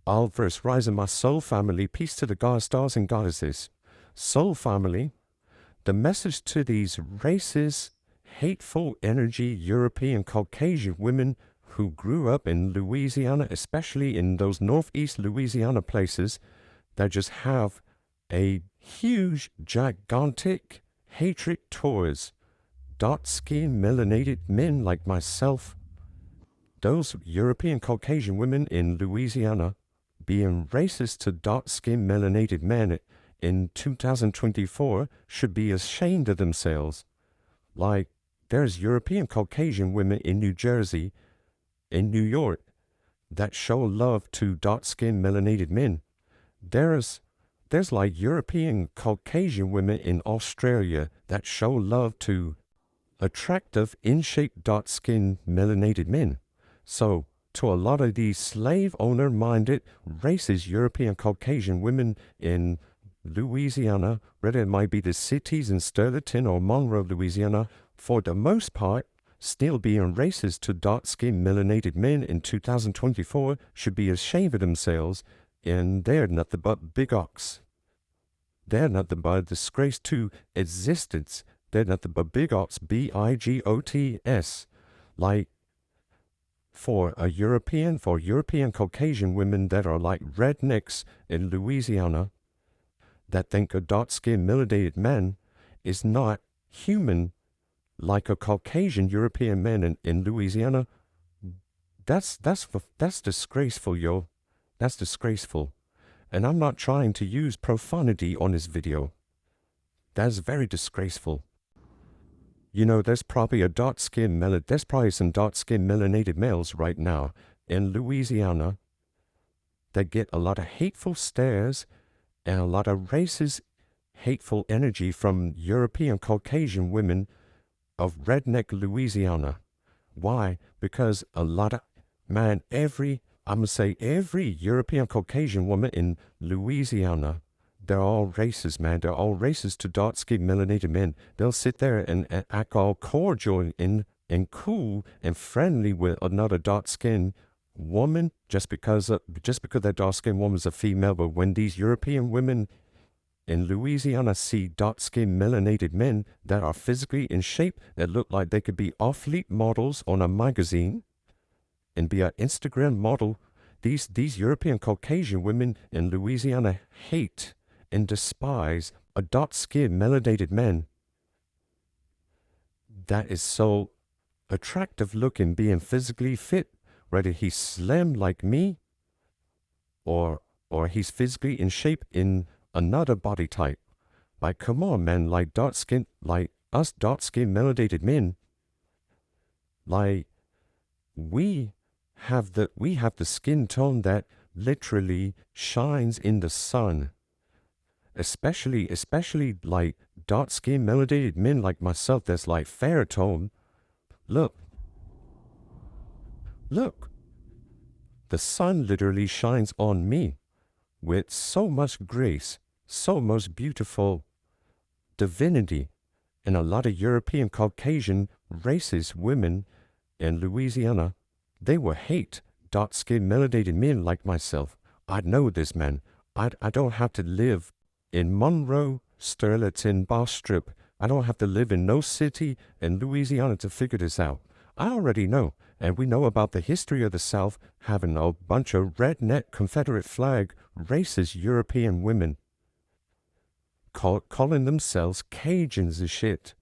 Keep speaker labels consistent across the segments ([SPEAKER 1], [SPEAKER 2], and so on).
[SPEAKER 1] All verse rise in my soul family, peace to the gods, stars, and goddesses. Soul family, the message to these racist, hateful energy European Caucasian women who grew up in Louisiana, especially in those northeast Louisiana places that just have a huge, gigantic hatred towards dark-skinned, melanated men like myself. Those European Caucasian women in Louisiana being racist to dark-skinned, melanated men in 2024 should be ashamed of themselves. Like, there's European Caucasian women in New Jersey, in New York, that show love to dark-skinned, melanated men. There's like European Caucasian women in Australia that show love to attractive, in-shape, dark-skinned, melanated men. So, to a lot of these slave owner-minded, racist European Caucasian women in Louisiana, whether it might be the cities in Sterling or Monroe, Louisiana, for the most part, still being racist to dark-skinned, melanated men in 2024 should be ashamed of themselves, and they're nothing but bigots. They're nothing but a disgrace to existence. They're nothing but bigots, B-I-G-O-T-S. Like, for European Caucasian women that are like rednecks in Louisiana, that think a dark-skinned, melanated man is not human like a Caucasian European man in Louisiana, that's disgraceful, yo. That's disgraceful. And I'm not trying to use profanity on this video. That's very disgraceful. You know, there's probably some dark-skinned melanated males right now in Louisiana that get a lot of hateful stares and a lot of racist, hateful energy from European Caucasian women of redneck Louisiana. Why? Because a lot of, man, every European Caucasian woman in Louisiana, they're all racist, man. They're all racist to dark-skinned, melanated men. They'll sit there and act all cordial and cool and friendly with another dark-skinned woman just because that dark-skinned woman's a female. But when these European women in Louisiana see dark-skinned, melanated men that are physically in shape, that look like they could be athlete models on a magazine and be an Instagram model, these European Caucasian women in Louisiana hate and despise a dark-skinned, melanated man that is so attractive looking, being physically fit, whether he's slim like me or he's physically in shape in another body type. Like, come on, man, like us dark-skinned, melanated men, like, we have the skin tone that literally shines in the sun. Especially like dark-skinned, melanated men like myself that's like fair tone. Look. The sun literally shines on me with so much grace, so much beautiful divinity. And a lot of European Caucasian racist women in Louisiana, they will hate dark-skinned, melanated men like myself. I know this, man. I don't have to live in Monroe, Sterling, Bastrop. I don't have to live in no city in Louisiana to figure this out. I already know, and we know about the history of the South having a bunch of redneck Confederate flag racist European women calling themselves cajuns and shit.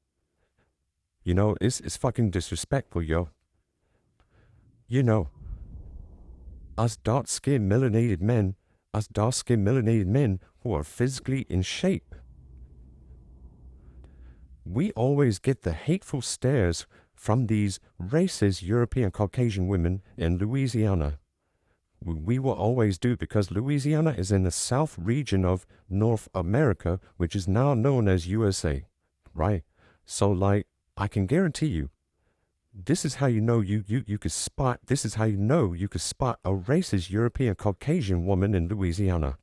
[SPEAKER 1] You know, it's fucking disrespectful, yo. You know, us dark-skinned, melanated men who are physically in shape, we always get the hateful stares from these racist European Caucasian women in Louisiana. We will always do, because Louisiana is in the south region of North America, which is now known as USA, right? So, like, I can guarantee you, this is how you know you could spot a racist European Caucasian woman in Louisiana.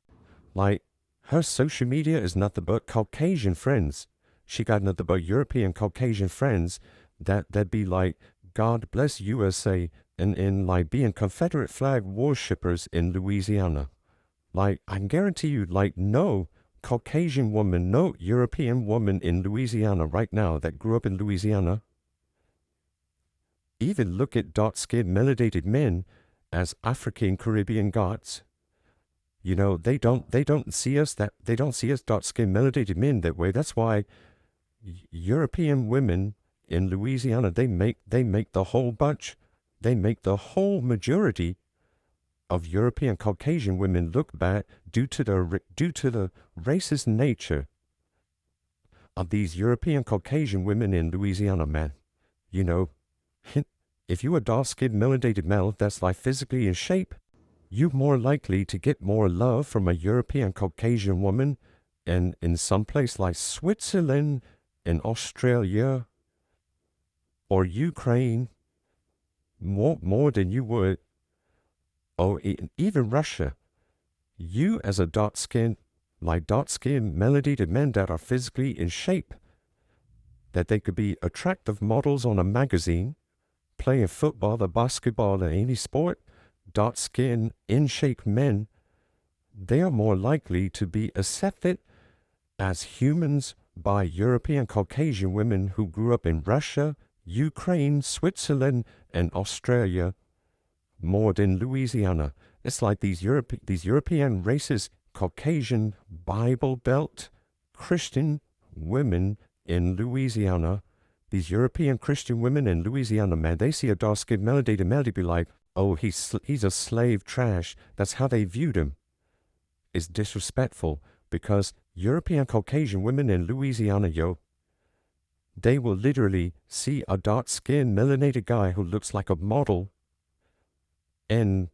[SPEAKER 1] Like, her social media is nothing but Caucasian friends. She got nothing but European Caucasian friends that be like, God bless USA, in like being Confederate flag worshippers in Louisiana. Like, I can guarantee you, like, no Caucasian woman, no European woman in Louisiana right now that grew up in Louisiana even look at dark-skinned melanated men as African Caribbean gods. You know, they don't see us dark-skinned melanated men that way. That's why European women in Louisiana, they make the whole bunch, they make the whole majority of European Caucasian women look bad due to the racist nature of these European Caucasian women in Louisiana, man. You know, if you a dark-skinned melanated male that's like physically in shape, you're more likely to get more love from a European Caucasian woman and in some place like Switzerland and Australia or Ukraine more than you would, or even Russia. You as a dark-skinned melanated men that are physically in shape, that they could be attractive models on a magazine, playing football or basketball or any sport, dark-skinned, in-shape men, they are more likely to be accepted as humans by European Caucasian women who grew up in Russia, Ukraine, Switzerland, and Australia more than Louisiana. It's like these European racist Caucasian Bible Belt Christian women in Louisiana, these European Christian women in Louisiana, man, they see a dark-skinned melanated male, they be like, oh, he's a slave trash. That's how they viewed him. It's disrespectful because European Caucasian women in Louisiana, yo, they will literally see a dark-skinned melanated guy who looks like a model and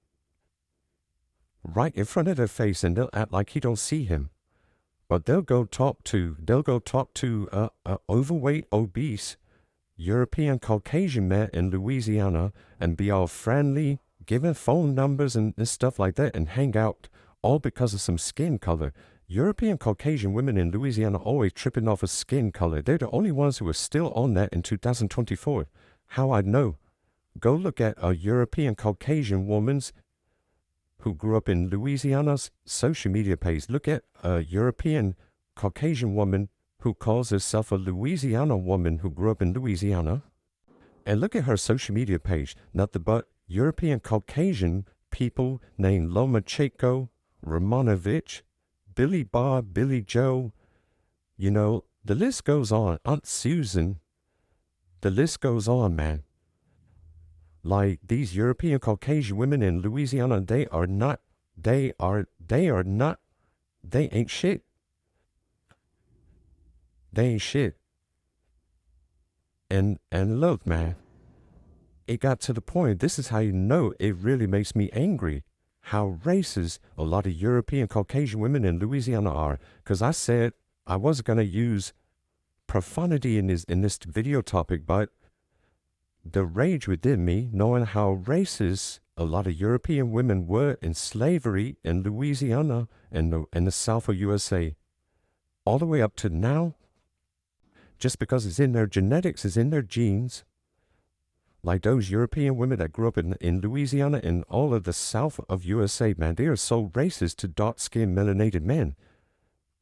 [SPEAKER 1] right in front of their face, and they'll act like he don't see him. But they'll go talk to overweight, obese European Caucasian man in Louisiana and be all friendly, giving phone numbers and stuff like that and hang out, all because of some skin color. European Caucasian women in Louisiana always tripping off of skin color. They're the only ones who are still on that in 2024. How I know? Go look at a European Caucasian woman's who grew up in Louisiana's social media page. Look at a European Caucasian woman who calls herself a Louisiana woman who grew up in Louisiana. And look at her social media page. Nothing but European Caucasian people named Lomachenko, Romanovich, Billy Bob, Billy Joe. You know, the list goes on. Aunt Susan. The list goes on, man. Like these European Caucasian women in Louisiana, they ain't shit. They ain't shit. And look, man, it got to the point, this is how you know it really makes me angry, how racist a lot of European Caucasian women in Louisiana are. Because I said I wasn't going to use profanity in this video topic, but the rage within me, knowing how racist a lot of European women were in slavery in Louisiana and the South of USA, all the way up to now, just because it's in their genetics, it's in their genes. Like those European women that grew up in Louisiana and all of the South of USA, man, they are so racist to dark-skinned melanated men.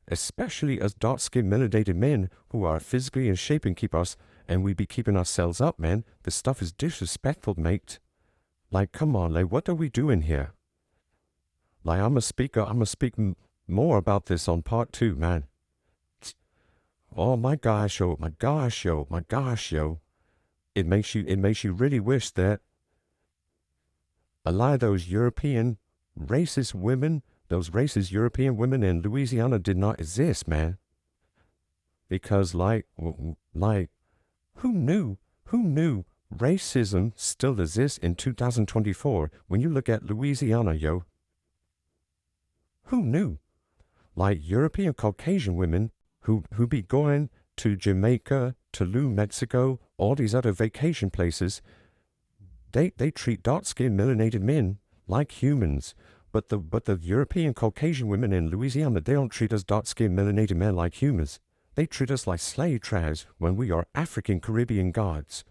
[SPEAKER 1] Especially as dark-skinned melanated men who are physically in shape and we be keeping ourselves up, man. This stuff is disrespectful, mate. Like, come on, like, what are we doing here? Like, I'm gonna speak more about this on part 2, man. Oh my gosh, yo, my gosh, yo, my gosh, yo. It makes you really wish that a lot of those European racist women, those racist European women in Louisiana did not exist, man. Because like, who knew racism still exists in 2024 when you look at Louisiana, yo? Who knew? Like European Caucasian women who be going to Jamaica, Tulum, Mexico, all these other vacation places, they treat dark-skinned melanated men like humans. But the European Caucasian women in Louisiana, they don't treat us dark-skinned melanated men like humans. They treat us like slave trash when we are African Caribbean gods.